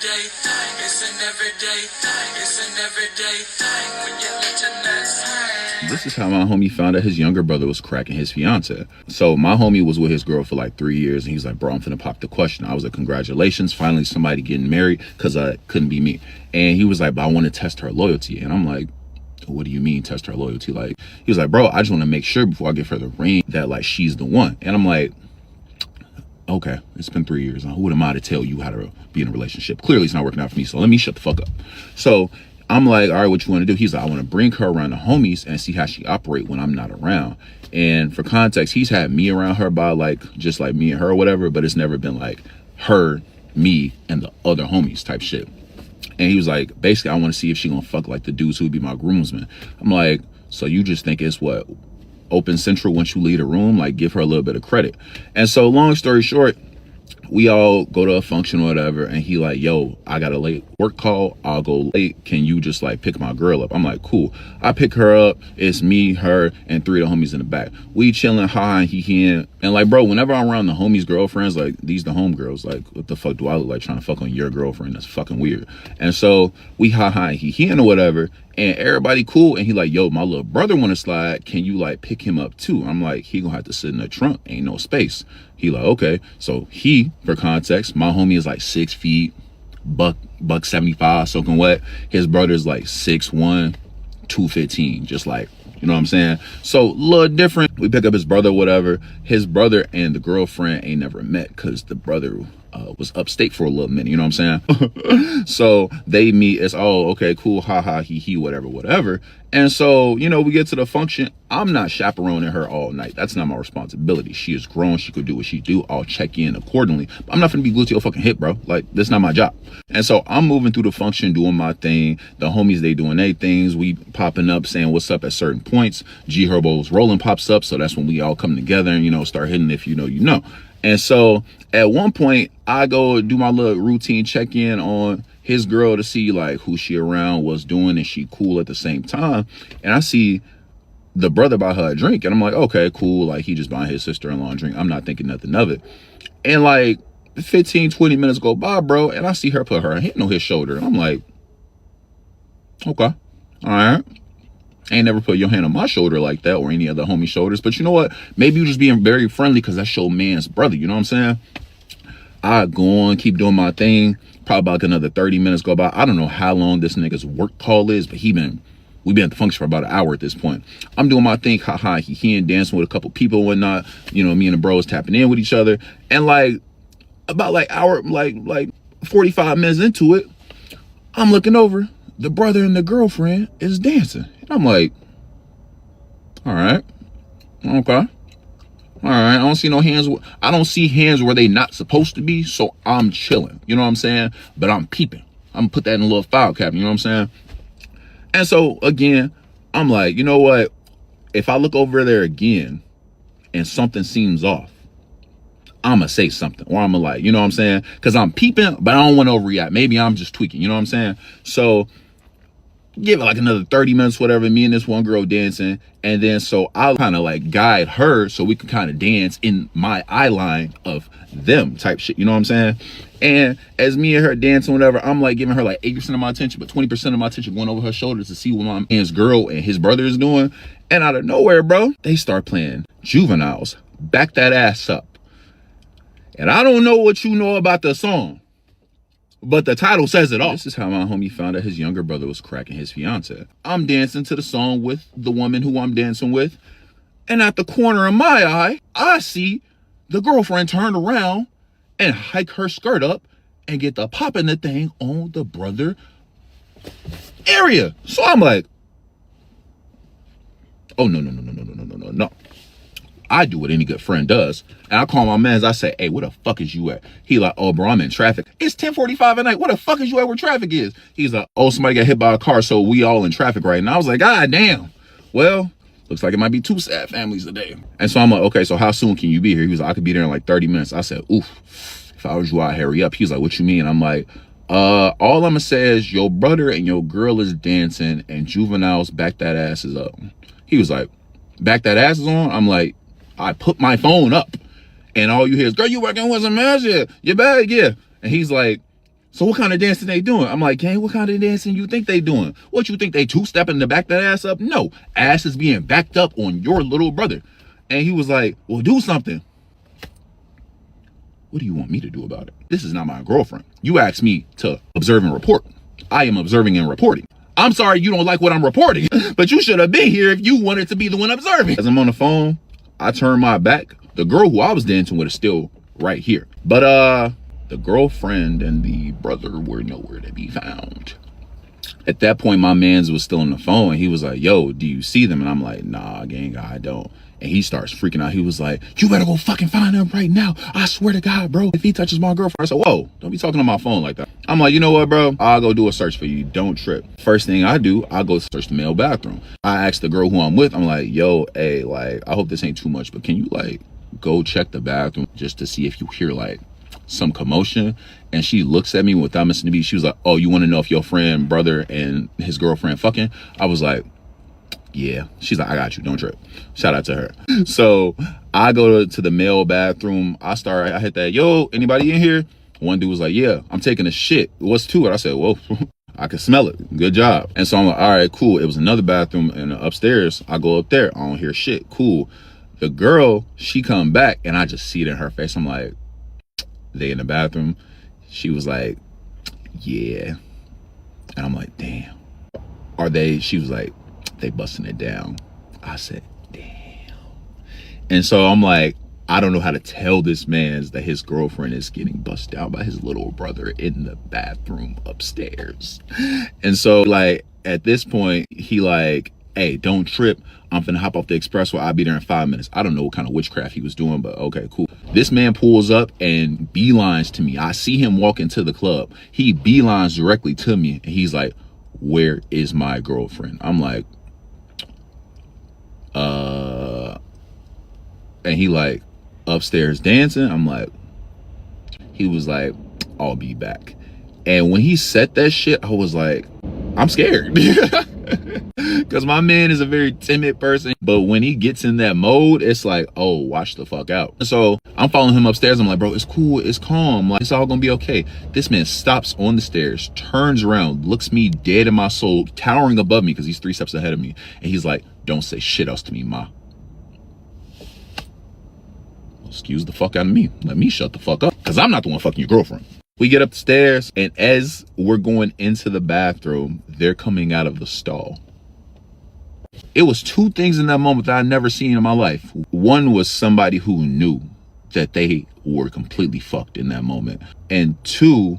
everyday thing. It's an everyday thing. It's an everyday thing when you let your nuts hang. This is how my homie found out his younger brother was cracking his fiance. So my homie was with his girl for like 3 years, and he's like, bro, I'm finna pop the question. I was like, congratulations, finally somebody getting married, because couldn't be me. And he was like, but I want to test her loyalty. And I'm like, what do you mean test her loyalty? Like, he was like, bro, I just want to make sure before I give her the ring that like she's the one. And I'm like, okay, it's been 3 years. Now, who am I to tell you how to be in a relationship? Clearly it's not working out for me, so let me shut the fuck up. So I'm like, all right, what you want to do? He's like, I want to bring her around the homies and see how she operate when I'm not around. And for context, he's had me around her by like, just like me and her or whatever, but it's never been like her, me, and the other homies type shit. And he was like, basically, I want to see if she gonna fuck like the dudes who would be my groomsmen. I'm like, so you just think it's what? Open central once you leave the room? Like, give her a little bit of credit. And so long story short, we all go to a function or whatever, and he like, yo, I got a late work call, I'll go late, can you just like pick my girl up? I'm like, cool. I pick her up, it's me, her, and 3 of the homies in the back. We chilling, hi, he and like, bro, whenever I'm around the homies' girlfriends, like, these the homegirls, like, what the fuck do I look like trying to fuck on your girlfriend? That's fucking weird. And so we hi, he and or whatever, and everybody cool, and he like, yo, my little brother wanna slide, can you like pick him up too? I'm like, he gonna have to sit in the trunk, ain't no space. He like, okay. So he, for context, my homie is like 6 feet, buck 75, soaking wet. His brother's like 6'1", 215, just like, you know what I'm saying? So a little different. We pick up his brother, whatever. His brother and the girlfriend ain't never met because the brother was upstate for a little minute, you know what I'm saying? So they meet, it's, oh, okay, cool, ha, he, whatever. And so, you know, we get to the function. I'm not chaperoning her all night. That's not my responsibility. She is grown, she could do what she do. I'll check in accordingly. But I'm not gonna be glued to your fucking hip, bro. Like, that's not my job. And so I'm moving through the function, doing my thing. The homies, they doing their things. We popping up, saying what's up at certain points. G Herbo's rolling pops up, so that's when we all come together and, you know, start hitting if you know, you know. And so at one point, I go do my little routine check-in on his girl to see like who she around, what's doing, and she cool at the same time. And I see the brother buy her a drink, and I'm like, okay, cool. Like, he just buying his sister-in-law a drink. I'm not thinking nothing of it. And like 15, 20 minutes go by, bro, and I see her put her hand on his shoulder. And I'm like, okay, all right. Ain't never put your hand on my shoulder like that or any other homie shoulders. But you know what? Maybe you just being very friendly because that's your man's brother. You know what I'm saying? I go on, keep doing my thing. Probably like another 30 minutes go by. I don't know how long this nigga's work call is, but we've been at the function for about an hour at this point. I'm doing my thing, ha, he and dancing with a couple people and whatnot. You know, me and the bros tapping in with each other. And like about like hour, like 45 minutes into it, I'm looking over. The brother and the girlfriend is dancing. And I'm like, all right, okay. All right, I don't see no hands. I don't see hands where they not supposed to be, so I'm chilling. You know what I'm saying? But I'm peeping. I'm gonna put that in a little file cabinet. You know what I'm saying? And so again, I'm like, you know what? If I look over there again and something seems off, I'ma say something, or I'ma like, you know what I'm saying? Because I'm peeping, but I don't want to overreact. Maybe I'm just tweaking. You know what I'm saying? So give it like another 30 minutes, whatever, me and this one girl dancing. And then so I'll kind of like guide her so we can kind of dance in my eye line of them type shit. You know what I'm saying? And as me and her dancing, whatever, I'm like giving her like 80% of my attention, but 20% of my attention going over her shoulders to see what my man's girl and his brother is doing. And out of nowhere, bro, they start playing Juveniles, Back That Ass Up. And I don't know what you know about the song, but the title says it all. This is how my homie found out his younger brother was cracking his fiance. I'm dancing to the song with the woman who I'm dancing with. And at the corner of my eye, I see the girlfriend turn around and hike her skirt up and get the popping the thing on the brother area. So I'm like, oh, no. I do what any good friend does. And I call my mans. I say, hey, where the fuck is you at? He like, oh, bro, I'm in traffic. It's 10:45 at night. Where the fuck is you at where traffic is? He's like, oh, somebody got hit by a car, so we all in traffic right now. I was like, God damn. Well, looks like it might be 2 sad families today. And so I'm like, okay, so how soon can you be here? He was like, I could be there in like 30 minutes. I said, oof, if I was you, I'd hurry up. He's like, what you mean? I'm like, all I'm gonna say is your brother and your girl is dancing and Juveniles Back That Ass is up. He was like, Back That Ass is on? I'm like, I put my phone up and all you hear is, girl, you working with some magic? You bad? Yeah. And he's like, So what kind of dancing they doing? I'm like, gang, what kind of dancing you think they doing? What, you think they two-stepping to back that ass up? No, ass is being backed up on your little brother. And he was like, well, do something. What do you want me to do about it? This is not my girlfriend. You asked me to observe and report. I am observing and reporting. I'm sorry you don't like what I'm reporting, but you should have been here if you wanted to be the one observing. As I'm on the phone, I turn my back. The girl who I was dancing with is still right here. But the girlfriend and the brother were nowhere to be found. At that point, my mans was still on the phone, and he was like, yo, do you see them? And I'm like, nah, gang, I don't. And he starts freaking out. He was like, you better go fucking find him right now. I swear to God, bro, if he touches my girlfriend. I said, whoa, don't be talking on my phone like that. I'm like, you know what, bro? I'll go do a search for you. Don't trip. First thing I do, I'll go search the male bathroom. I asked the girl who I'm with, I'm like, yo, hey, like, I hope this ain't too much, but can you, like, go check the bathroom just to see if you hear, like, some commotion? And she looks at me without missing a beat. She was like, oh, you want to know if your friend, brother, and his girlfriend fucking? I was like, yeah. She's like, I got you, don't trip. Shout out to her. So I go to the male bathroom. I hit that, yo, anybody in here? One dude was like, yeah, I'm taking a shit. What's to it? I said, well, I can smell it. Good job. And so I'm like, all right, cool. It was another bathroom and upstairs. I go up there. I don't hear shit. Cool. The girl, she come back and I just see it in her face. I'm like, they in the bathroom? She was like, yeah. And I'm like, damn. Are they? She was like, they busting it down. I said, damn. And so I'm like, I don't know how to tell this man that his girlfriend is getting busted out by his little brother in the bathroom upstairs. And so, like, at this point, he like, hey, don't trip. I'm finna hop off the expressway. I'll be there in 5 minutes. I don't know what kind of witchcraft he was doing, but okay, cool. This man pulls up and beelines to me. I see him walk into the club. He beelines directly to me. And he's like, where is my girlfriend? I'm like, and he like, upstairs dancing. I'm like, he was like, I'll be back. And when he said that shit, I was like, I'm scared. Because my man is a very timid person. But when he gets in that mode, it's like, oh, watch the fuck out. So I'm following him upstairs. I'm like, bro, it's cool. It's calm. Like, it's all gonna be okay. This man stops on the stairs, turns around, looks me dead in my soul, towering above me because he's 3 steps ahead of me. And he's like, don't say shit else to me, ma. Excuse the fuck out of me. Let me shut the fuck up, because I'm not the one fucking your girlfriend. We get up the stairs, and as we're going into the bathroom, they're coming out of the stall. It was 2 things in that moment that I'd never seen in my life. One was somebody who knew that they were completely fucked in that moment. And 2,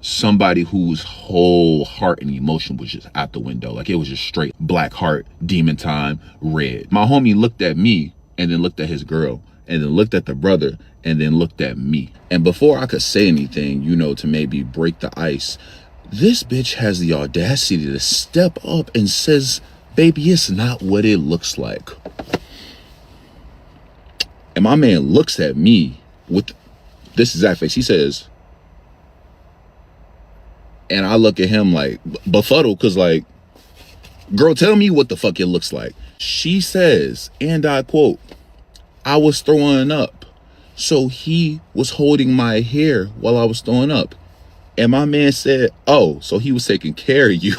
somebody whose whole heart and emotion was just out the window. Like, it was just straight black heart, demon time, red. My homie looked at me and then looked at his girl and then looked at the brother and then looked at me. And before I could say anything, you know, to maybe break the ice, this bitch has the audacity to step up and says, baby, it's not what it looks like. And my man looks at me with this exact face. He says, and I look at him like befuddled, because like, girl, tell me what the fuck it looks like. She says, and I quote, I was throwing up, so he was holding my hair while I was throwing up. And my man said, oh, so he was taking care of you.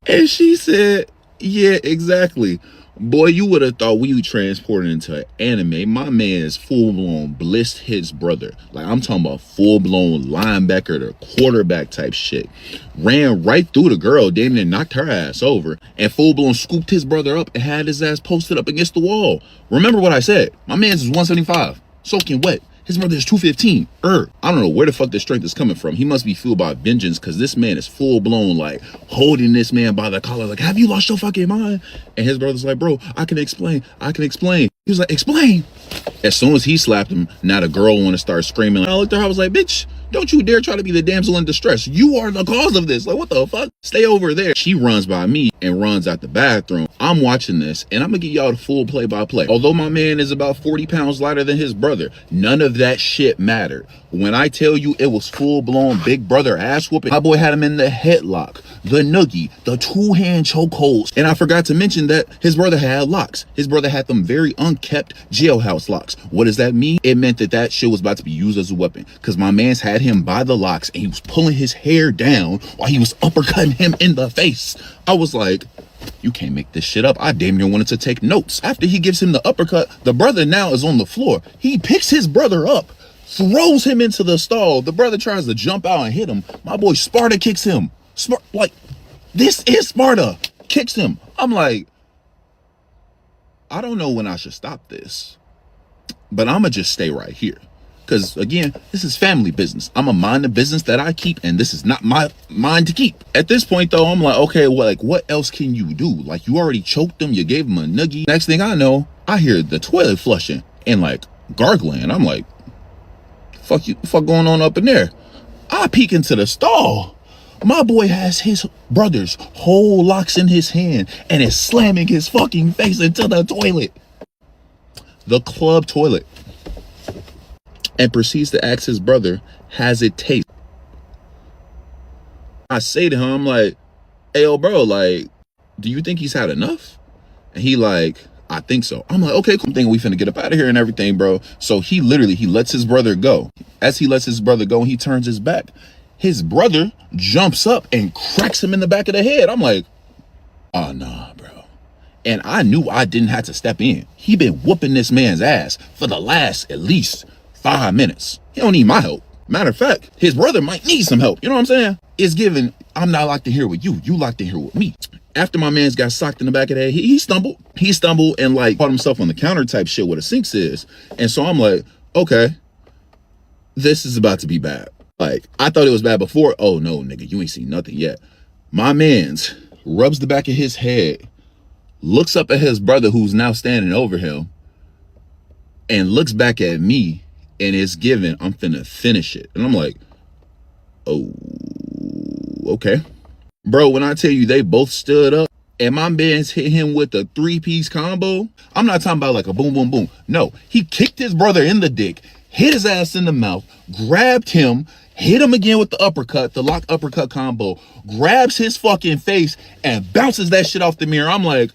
And she said, yeah, exactly. Boy, you would have thought we were transported into an anime. My man is full-blown blissed his brother. Like, I'm talking about full-blown linebacker to quarterback type shit. Ran right through the girl, damn near knocked her ass over, and full-blown scooped his brother up and had his ass posted up against the wall. Remember what I said. My man's is 175, soaking wet. His brother is 215. I don't know where the fuck this strength is coming from. He must be fueled by vengeance, because this man is full blown, like, holding this man by the collar, like, have you lost your fucking mind? And his brother's like, bro, I can explain. He was like, explain. As soon as he slapped him, now the girl want to start screaming. I looked at her, I was like, bitch, don't you dare try to be the damsel in distress. You are the cause of this. Like, what the fuck? Stay over there. She runs by me and runs out the bathroom. I'm watching this, and I'm gonna give y'all the full play-by-play. Although my man is about 40 pounds lighter than his brother, none of that shit mattered. When I tell you it was full-blown big brother ass whooping, my boy had him in the headlock, the noogie, the 2-hand chokeholds. And I forgot to mention that his brother had locks. His brother had them very unkept jailhouse locks. What does that mean? It meant that that shit was about to be used as a weapon, because my man's had had him by the locks and he was pulling his hair down while he was uppercutting him in the face. I was like, you can't make this shit up. I damn near wanted to take notes. After he gives him the uppercut, the brother now is on the floor. He picks his brother up, throws him into the stall. The brother tries to jump out and hit him. My boy Sparta kicks him. Like, this is Sparta. Kicks him. I'm like, I don't know when I should stop this, but I'ma just stay right here. Because again, this is family business. I'ma mind the business that I keep, and this is not my mine to keep. At this point though, I'm like, okay, well, like, what else can you do? Like, you already choked him, you gave him a noogie. Next thing I know, I hear the toilet flushing and like gargling. I'm like, fuck going on up in there? I peek into the stall. My boy has his brother's whole locks in his hand and is slamming his fucking face into the toilet. The club toilet. And proceeds to ask his brother, has it taste? I say to him, I'm like, hey, yo, bro, like, do you think he's had enough? And he like, I think so. I'm like, okay, cool. I'm thinking we finna get up out of here and everything, bro. So he lets his brother go. As he lets his brother go, he turns his back. His brother jumps up and cracks him in the back of the head. I'm like, oh, nah, bro. And I knew I didn't have to step in. He been whooping this man's ass for the last at least 5 minutes. He don't need my help. Matter of fact, his brother might need some help. You know what I'm saying? It's given, I'm not locked in here with you. You locked in here with me. After my man's got socked in the back of the head, he stumbled. He stumbled and like caught himself on the counter type shit where the sinks is. And so I'm like, okay, this is about to be bad. Like, I thought it was bad before. Oh no, nigga, you ain't seen nothing yet. My man's rubs the back of his head, looks up at his brother who's now standing over him, and looks back at me and is given, I'm finna finish it. And I'm like, oh, okay. Bro, when I tell you they both stood up and my man's hit him with a 3-piece combo, I'm not talking about like a boom, boom, boom. No, he kicked his brother in the dick, hit his ass in the mouth, grabbed him, hit him again with the uppercut, the lock uppercut combo, grabs his fucking face and bounces that shit off the mirror. I'm like,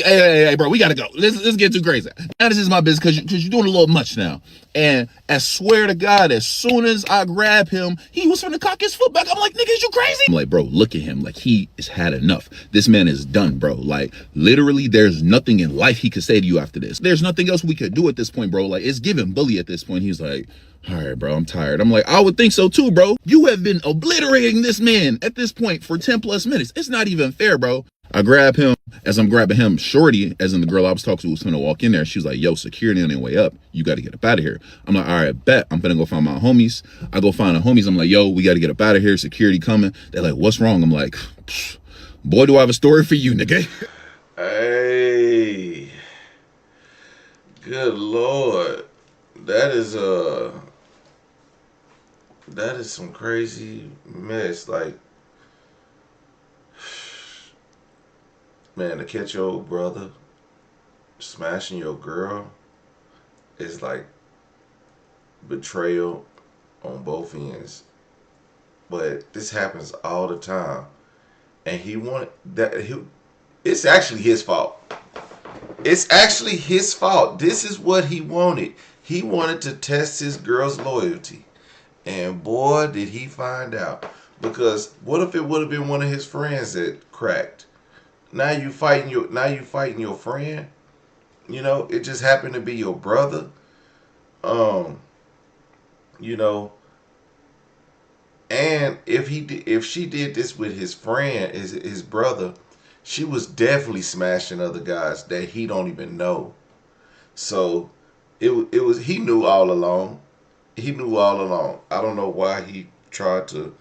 hey, bro, we gotta go. Let's get too crazy. Now this is my business because you're doing a little much now. And I swear to God, as soon as I grab him, he was finna cock his foot back. I'm like, nigga, is you crazy? I'm like, bro, look at him. Like, he has had enough. This man is done, bro. Like, literally, there's nothing in life he could say to you after this. There's nothing else we could do at this point, bro. Like, it's giving bully at this point. He's like, all right, bro, I'm tired. I'm like, I would think so too, bro. You have been obliterating this man at this point for 10 plus minutes. It's not even fair, bro. I grab him. As I'm grabbing him, Shorty, as in the girl I was talking to, was gonna walk in there. She was like, yo, security on their way up. You got to get up out of here. I'm like, all right, bet. I'm gonna go find my homies. I go find the homies. I'm like, yo, we got to get up out of here. Security coming. They're like, what's wrong? I'm like, boy, do I have a story for you, nigga. Hey, good Lord. That is some crazy mess. Like, man, to catch your brother smashing your girl is like betrayal on both ends. But this happens all the time. And it's actually his fault. It's actually his fault. This is what he wanted. He wanted to test his girl's loyalty. And boy, did he find out. Because what if it would have been one of his friends that cracked? Now you fighting your friend. You know, it just happened to be your brother. You know, and if she did this with his friend, his brother, she was definitely smashing other guys that he don't even know. So it was he knew all along. He knew all along. I don't know why he tried to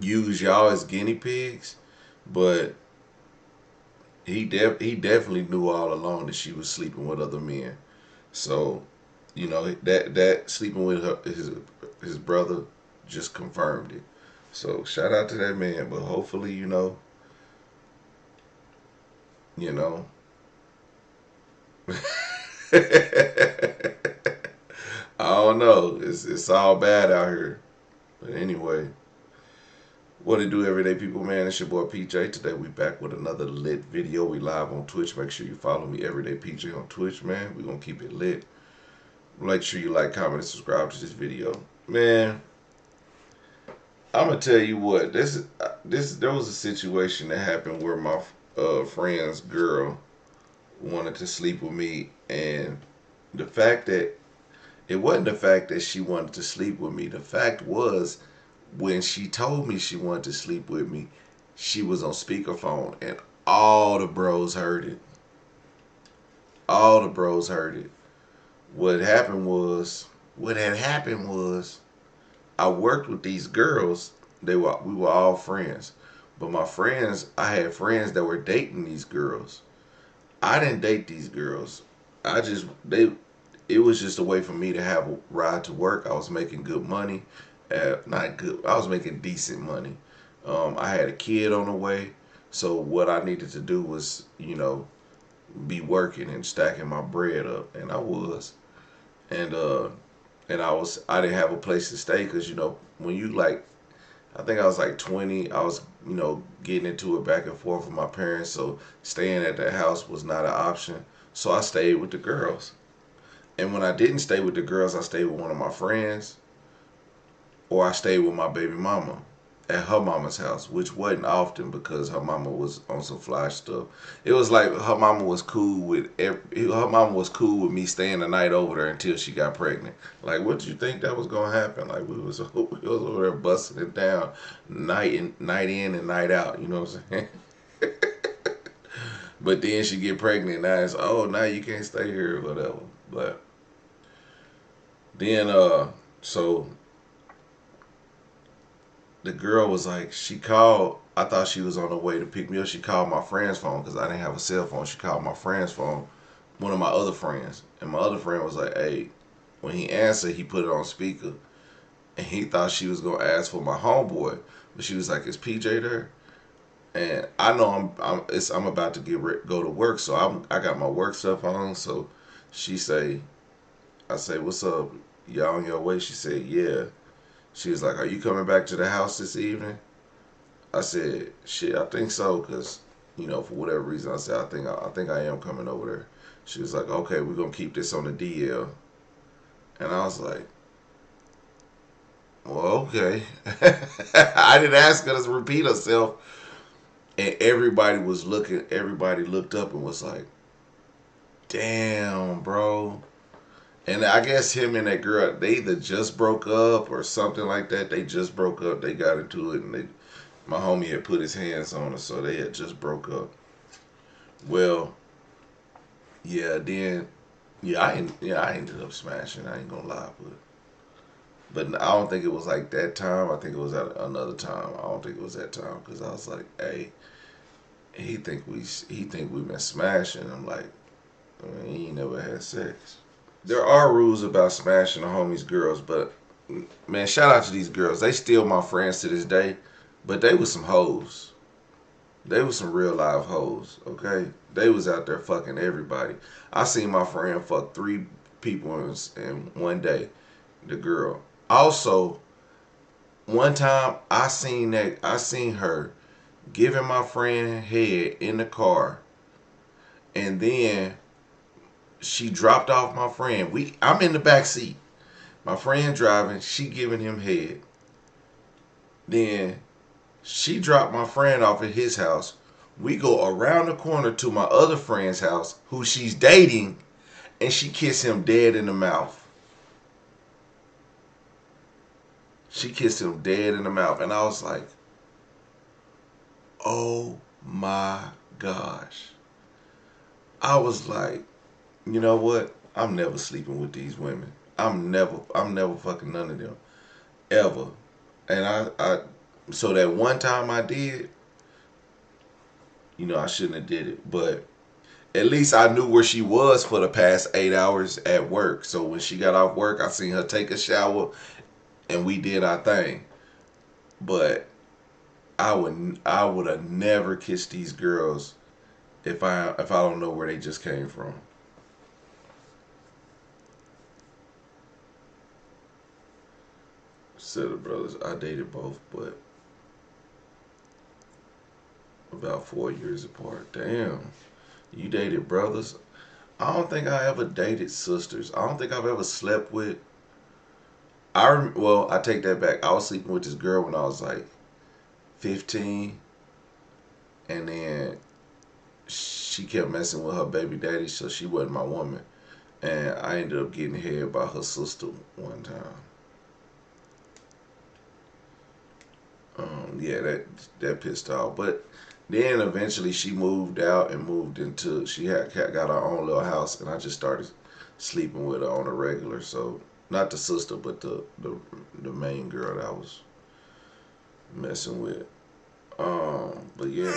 use y'all as guinea pigs, but he definitely knew all along that she was sleeping with other men. So, you know, that sleeping with his brother just confirmed it. So shout out to that man. But hopefully, you know, I don't know. It's all bad out here. But anyway. What it do, everyday people, man? It's your boy PJ. Today we back with another lit video. We live on Twitch. Make sure you follow me, everyday PJ, on Twitch, man. We gonna keep it lit. Make sure you like, comment, and subscribe to this video. Man, I'm gonna tell you what. There was a situation that happened where my friend's girl wanted to sleep with me, and the fact that it wasn't the fact that she wanted to sleep with me. The fact was, when she told me she wanted to sleep with me, she was on speakerphone, and all the bros heard it. All the bros heard it. What had happened was, I worked with these girls. We were all friends, but I had friends that were dating these girls. I didn't date these girls. I just they It was just a way for me to have a ride to work. I was making good money. Not good. I was making decent money. I had a kid on the way, so what I needed to do was, be working and stacking my bread up, and I was, and I didn't have a place to stay because when you like, I think I was like 20. I was getting into it back and forth with my parents, so staying at that house was not an option. So I stayed with the girls. And when I didn't stay with the girls, I stayed with one of my friends, or I stayed with my baby mama at her mama's house, which wasn't often because her mama was on some fly stuff. It was like her mama was cool with me staying the night over there until she got pregnant. Like, what did you think that was gonna happen? Like, we was over there busting it down night in and night out. You know what I'm saying? But then she get pregnant. Now it's, oh, now you can't stay here or whatever. But then so the girl was like, she called. I thought she was on the way to pick me up. She called my friend's phone because I didn't have a cell phone. She called my friend's phone, one of my other friends. And my other friend was like, hey, when he answered, he put it on speaker. And he thought she was going to ask for my homeboy. But she was like, is PJ there? And I know I'm about to go to work. So I got my work stuff on. So I say, what's up? Y'all on your way? She said, yeah. She was like, are you coming back to the house this evening? I said, shit, I think so, because, for whatever reason, I said, I think I am coming over there. She was like, okay, we're going to keep this on the DL. And I was like, well, okay. I didn't ask her to repeat herself. And everybody looked up and was like, damn, bro. And I guess him and that girl, they either just broke up or something like that. They just broke up. They got into it, and my homie had put his hands on her, so they had just broke up. Well, yeah, then, I ended up smashing. I ain't gonna lie, but I don't think it was like that time. I think it was at another time. I don't think it was that time because I was like, hey, he think we been smashing. I'm like, he ain't never had sex. There are rules about smashing a homie's girls, but man, shout out to these girls. They still my friends to this day, but they was some hoes. They was some real live hoes, okay? They was out there fucking everybody. I seen my friend fuck 3 people in one day, the girl. Also, one time I seen her giving my friend head in the car, and then she dropped off my friend. I'm in the back seat. My friend driving, she giving him head. Then she dropped my friend off at his house. We go around the corner to my other friend's house, who she's dating, and she kissed him dead in the mouth. She kissed him dead in the mouth. And I was like, oh my gosh. I was like, you know what? I'm never sleeping with these women. I'm never fucking none of them. Ever. And so that one time I did, I shouldn't have did it. But at least I knew where she was for the past 8 hours at work. So when she got off work, I seen her take a shower and we did our thing. But I would have never kissed these girls if I don't know where they just came from. Set of brothers, I dated both, but about 4 years apart. Damn, you dated brothers? I don't think I ever dated sisters. I don't think I've ever slept with. Well, I take that back. I was sleeping with this girl when I was like 15, and then she kept messing with her baby daddy, so she wasn't my woman. And I ended up getting head by her sister one time. Yeah, that pissed off. But then eventually she moved out and moved into. She had got her own little house, and I just started sleeping with her on a regular. So not the sister, but the main girl that I was messing with. But yeah.